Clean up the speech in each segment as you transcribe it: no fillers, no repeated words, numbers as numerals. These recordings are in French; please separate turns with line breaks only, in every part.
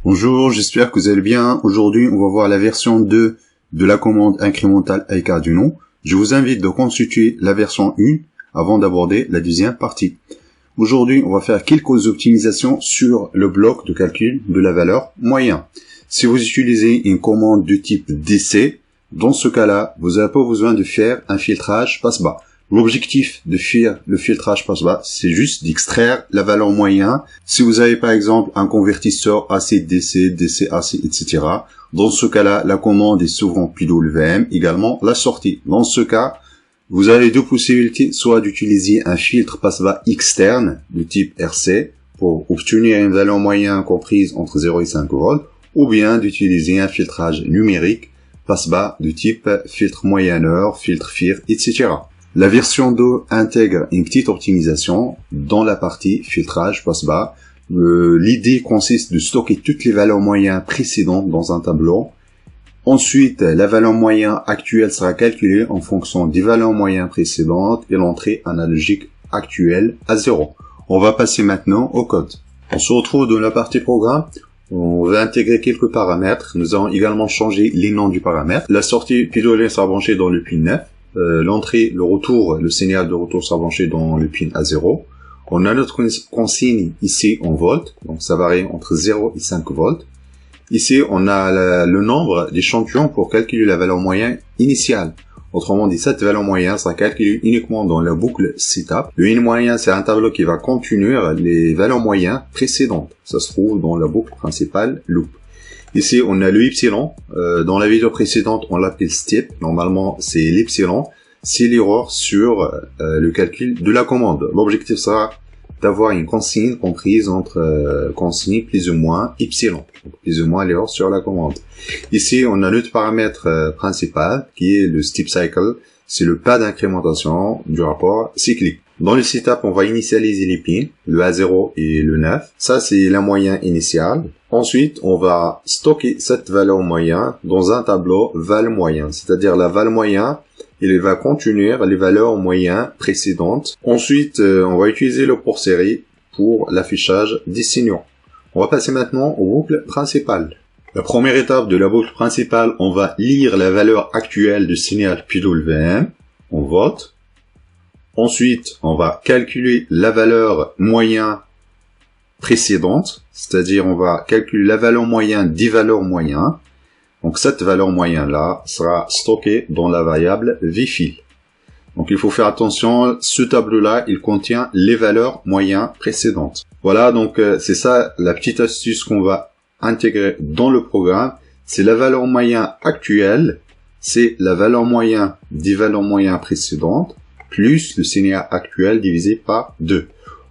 Bonjour, j'espère que vous allez bien. Aujourd'hui, on va voir la version 2 de la commande incrémentale avec Arduino. Je vous invite de consulter la version 1 avant d'aborder la deuxième partie. Aujourd'hui, on va faire quelques optimisations sur le bloc de calcul de la valeur moyen. Si vous utilisez une commande du type DC, dans ce cas-là, vous n'avez pas besoin de faire un filtrage passe-bas. L'objectif de faire le filtrage passe-bas, c'est juste d'extraire la valeur moyen. Si vous avez par exemple un convertisseur AC-DC, DC-AC, etc., dans ce cas-là, la commande est souvent PWM, également la sortie. Dans ce cas, vous avez deux possibilités, soit d'utiliser un filtre passe-bas externe de type RC pour obtenir une valeur moyenne comprise entre 0 et 5 volts, ou bien d'utiliser un filtrage numérique passe-bas de type filtre moyenneur, filtre FIR, etc. La version 2 intègre une petite optimisation dans la partie filtrage passe-bas. L'idée consiste de stocker toutes les valeurs moyennes précédentes dans un tableau. Ensuite, la valeur moyenne actuelle sera calculée en fonction des valeurs moyennes précédentes et l'entrée analogique actuelle à 0. On va passer maintenant au code. On se retrouve dans la partie programme. On va intégrer quelques paramètres. Nous allons également changer les noms du paramètre. La sortie PWM sera branchée dans le pin 9. L'entrée, le retour, le signal de retour sera branché dans le pin A0. On a notre consigne ici en volts, donc ça varie entre 0 et 5 volts. Ici, on a le nombre d'échantillons pour calculer la valeur moyenne initiale. Autrement dit, cette valeur moyenne sera calculée uniquement dans la boucle setup. Le in moyen, c'est un tableau qui va contenir les valeurs moyennes précédentes. Ça se trouve dans la boucle principale loop. Ici, on a le epsilon. Dans la vidéo précédente, on l'appelle step. Normalement, c'est l'epsilon. C'est l'erreur sur le calcul de la commande. L'objectif sera d'avoir une consigne comprise entre consigne plus ou moins epsilon. Donc, plus ou moins l'erreur sur la commande. Ici, on a notre paramètre principal qui est le step cycle. C'est le pas d'incrémentation du rapport cyclique. Dans le setup, on va initialiser les pins, le A0 et le 9. Ça, c'est la moyenne initiale. Ensuite, on va stocker cette valeur moyenne dans un tableau val moyen. C'est-à-dire la val moyenne, il va contenir les valeurs moyennes précédentes. Ensuite, on va utiliser le port série pour l'affichage des signaux. On va passer maintenant aux boucles principales. La première étape de la boucle principale, on va lire la valeur actuelle du signal PWM. On vote. Ensuite, on va calculer la valeur moyenne précédente, c'est-à-dire on va calculer la valeur moyenne des valeurs moyennes. Donc cette valeur moyenne-là sera stockée dans la variable vfil. Donc il faut faire attention, ce tableau-là, il contient les valeurs moyennes précédentes. Voilà, donc c'est ça la petite astuce qu'on va intégrer dans le programme. C'est la valeur moyenne actuelle, c'est la valeur moyenne des valeurs moyennes précédentes, plus le signal actuel divisé par 2.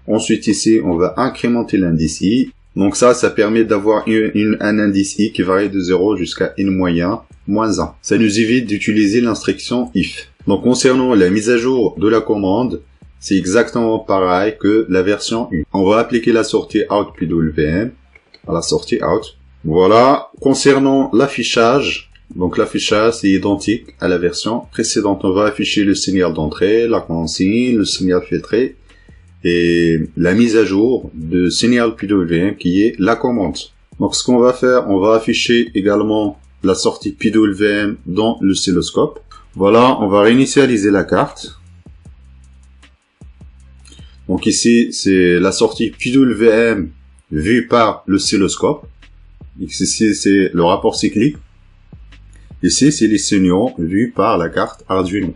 Ensuite ici, on va incrémenter l'indice i. Donc ça permet d'avoir un indice i qui varie de 0 jusqu'à une moyenne, moins 1. Ça nous évite d'utiliser l'instruction if. Donc concernant la mise à jour de la commande, c'est exactement pareil que la version 1. On va appliquer la sortie out PWM à la sortie out. Voilà. Concernant l'affichage, donc l'affichage c'est identique à la version précédente. On va afficher le signal d'entrée, la consigne, le signal filtré et la mise à jour de signal PWM qui est la commande. Donc ce qu'on va faire, on va afficher également la sortie PWM dans l'oscilloscope. Voilà, on va réinitialiser la carte. Donc ici c'est la sortie PWM vue par l'oscilloscope. Ici c'est le rapport cyclique. Ici, c'est les signaux vus par la carte Arduino.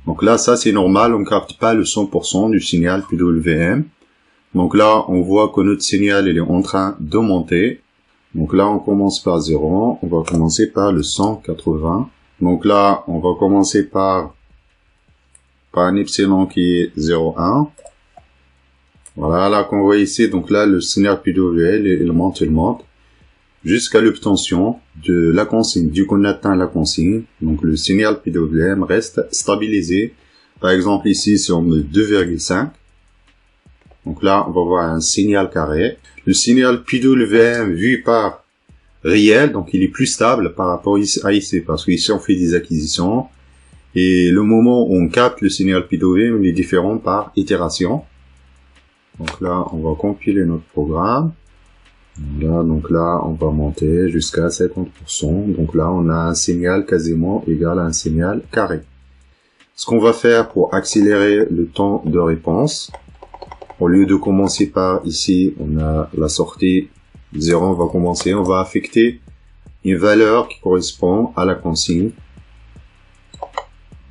Donc là, ça c'est normal, on ne capte pas le 100% du signal PWM. Donc là, on voit que notre signal il est en train de monter. Donc là, on commence par 0, on va commencer par le 180. Donc là, on va commencer par un epsilon qui est 0,1. Voilà, là qu'on voit ici, donc là, le signal PWM, il monte. Jusqu'à l'obtention de la consigne. Dès qu'on atteint la consigne, donc le signal PWM reste stabilisé. Par exemple, ici, si on met 2,5, donc là, on va voir un signal carré. Le signal PWM vu par réel, donc il est plus stable par rapport à ici, parce qu'ici, on fait des acquisitions. Et le moment où on capte le signal PWM, il est différent par itération. Donc là, on va compiler notre programme. Voilà, donc là, on va monter jusqu'à 50%. Donc là, on a un signal quasiment égal à un signal carré. Ce qu'on va faire pour accélérer le temps de réponse, au lieu de commencer par ici, on a la sortie 0, on va affecter une valeur qui correspond à la consigne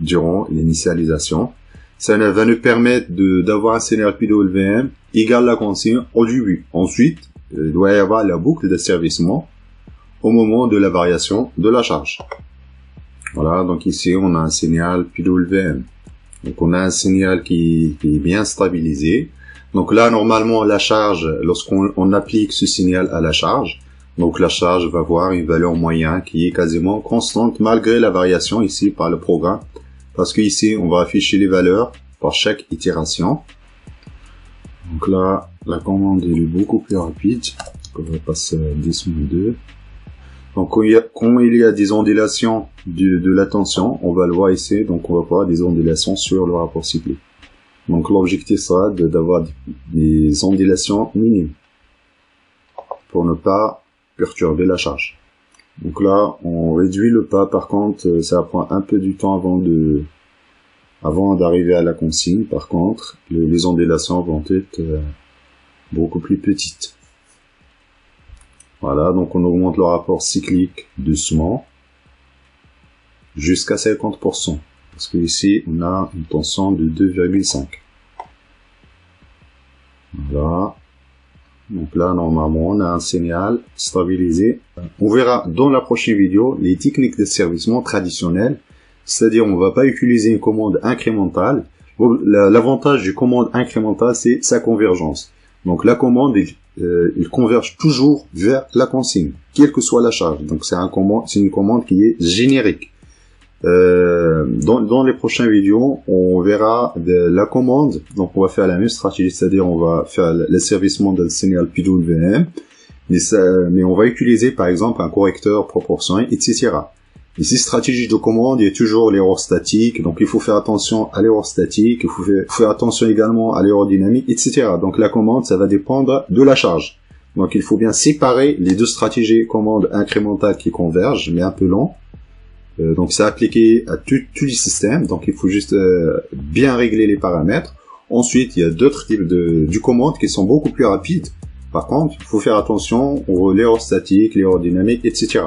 durant l'initialisation. Ça va nous permettre d'avoir un signal PWM égal à la consigne au début. Ensuite, il doit y avoir la boucle d'asservissement au moment de la variation de la charge. Voilà, donc ici on a un signal PWM. Donc on a un signal qui est bien stabilisé. Donc là, normalement, la charge, lorsqu'on applique ce signal à la charge, donc la charge va avoir une valeur moyenne qui est quasiment constante malgré la variation ici par le programme. Parce que ici, on va afficher les valeurs par chaque itération. Donc là, la commande est beaucoup plus rapide. Donc on va passer à 10-2. Donc quand il y a des ondulations de la tension, on va le voir ici. Donc on va voir des ondulations sur le rapport cyclique. Donc l'objectif sera d'avoir des ondulations minimes pour ne pas perturber la charge. Donc là, on réduit le pas. Par contre, ça prend un peu du temps avant d'arriver à la consigne. Par contre, les ondulations vont être beaucoup plus petites. Voilà, donc on augmente le rapport cyclique doucement jusqu'à 50%. Parce que ici, on a une tension de 2,5. Voilà. Donc là, normalement, on a un signal stabilisé. On verra dans la prochaine vidéo les techniques d'asservissement traditionnelles. C'est-à-dire, on ne va pas utiliser une commande incrémentale. L'avantage du commande incrémentale, c'est sa convergence. Donc la commande, il converge toujours vers la consigne, quelle que soit la charge. Donc c'est une commande qui est générique. Dans les prochaines vidéos, on verra la commande. Donc on va faire la même stratégie, c'est-à-dire on va faire l'asservissement d'un signal PWM, mais on va utiliser par exemple un correcteur proportionnel, etc. Ici, stratégie de commande, il y a toujours l'erreur statique, donc il faut faire attention à l'erreur statique, il faut faire attention également à l'erreur dynamique, etc. Donc la commande, ça va dépendre de la charge. Donc il faut bien séparer les deux stratégies commande incrémentale qui convergent, mais un peu lent. Donc c'est appliqué à tous les systèmes, donc il faut juste bien régler les paramètres. Ensuite, il y a d'autres types de commandes qui sont beaucoup plus rapides. Par contre, il faut faire attention aux l'erreur statique, l'erreur dynamique, etc.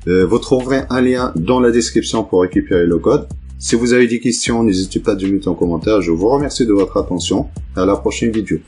Vous trouverez un lien dans la description pour récupérer le code. Si vous avez des questions, n'hésitez pas à le mettre en commentaire. Je vous remercie de votre attention. À la prochaine vidéo.